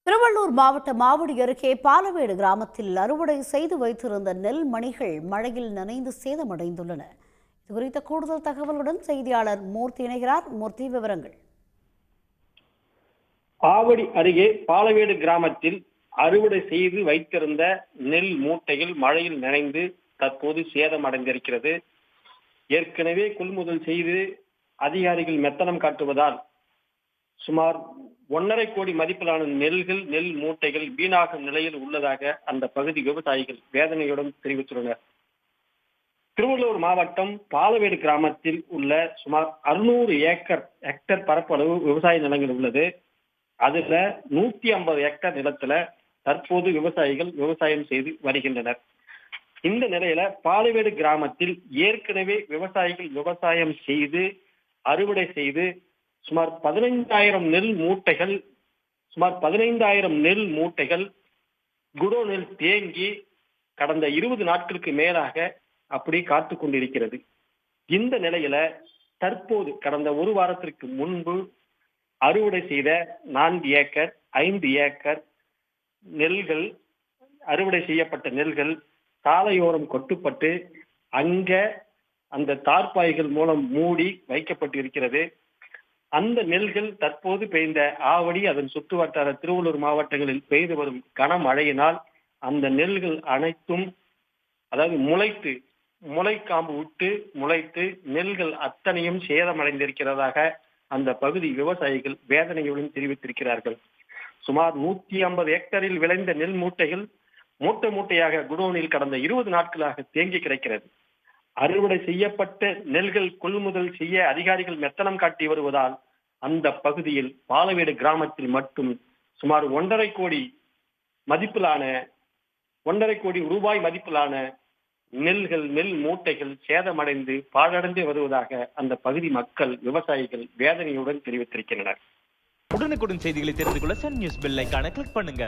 திருவள்ளூர் மாவட்டம் ஆவடி அருகே பாலவேடு கிராமத்தில் அறுவடை செய்து வைத்திருந்த நெல் மணிகள் மழையில் நனைந்து சேதமடைந்துள்ளன. இதுகுறித்த கூடுதல் தகவலுடன் செய்தியாளர் மூர்த்தி இணைகிறார். மூர்த்தி, விவரங்கள். ஆவடி அருகே பாலவேடு கிராமத்தில் அறுவடை செய்து வைத்திருந்த நெல் மூட்டைகள் மழையில் நனைந்து தற்போது சேதமடைந்திருக்கிறது. ஏற்கனவே கொள்முதல் செய்து அதிகாரிகள் மெத்தனம் காட்டுவதால் சுமார் 1.5 கோடி மதிப்பிலான நெல் மூட்டைகள் வீணாகும் நிலையில் உள்ளதாக அந்த பகுதி விவசாயிகள் வேதனையுடன் தெரிவித்துள்ளனர். திருவள்ளூர் மாவட்டம் பாலவேடு கிராமத்தில் உள்ள சுமார் 600 ஹெக்டர் பரப்பளவு விவசாய நிலங்கள் உள்ளது. அதுல 150 ஹெக்டர் நிலத்துல தற்போது விவசாயிகள் விவசாயம் செய்து வருகின்றனர். இந்த நிலையில பாலவேடு கிராமத்தில் ஏற்கனவே விவசாயிகள் விவசாயம் செய்து அறுவடை செய்து சுமார் 15,000 நெல் மூட்டைகள் குடோனில் தேங்கி கடந்த 20 நாட்களுக்கு மேலாக அப்படி காத்து கொண்டிருக்கிறது. இந்த நிலையில தற்போது கடந்த ஒரு வாரத்திற்கு முன்பு அறுவடை செய்த 4 ஏக்கர் 5 ஏக்கர் நெல்கள், அறுவடை செய்யப்பட்ட நெல்கள் சாலையோரம் கொட்டுப்பட்டு அங்க அந்த தார்பாய்கள் மூலம் மூடி வைக்கப்பட்டு இருக்கிறது. அந்த நெல்கள் தற்போது பெய்த ஆவடி அதன் சுற்று வட்டார திருவள்ளூர் மாவட்டங்களில் பெய்து வரும் கனமழையினால் அந்த நெல்கள் அனைத்தும் அதாவது முளைக்காம்பு விட்டு முளைத்து நெல்கள் அத்தனையும் சேதமடைந்திருக்கிறதாக அந்த பகுதி விவசாயிகள் வேதனையுடன் தெரிவித்திருக்கிறார்கள். சுமார் 150 ஹெக்டரில் விளைந்த நெல் மூட்டைகள் மூட்டையாக குடோனில் கடந்த 20 நாட்களாக தேங்கி கிடக்கிறது. அறுவடை செய்யப்பட்ட நெல்கள் கொள்முதல் செய்ய அதிகாரிகள் மெத்தனம் காட்டி வருவதால் அந்த பகுதியில் பாலவேடு கிராமத்தில் மட்டும் சுமார் 1.5 கோடி ரூபாய் மதிப்பிலான நெல் மூட்டைகள் சேதமடைந்து பாழடைந்து வருவதாக அந்த பகுதி மக்கள் விவசாயிகள் வேதனையுடன் தெரிவித்திருக்கின்றனர். உடனுக்குடன் செய்திகளை தெரிந்து கொள்ள சன் நியூஸ் பெல் ஐகானை கிளிக் பண்ணுங்க.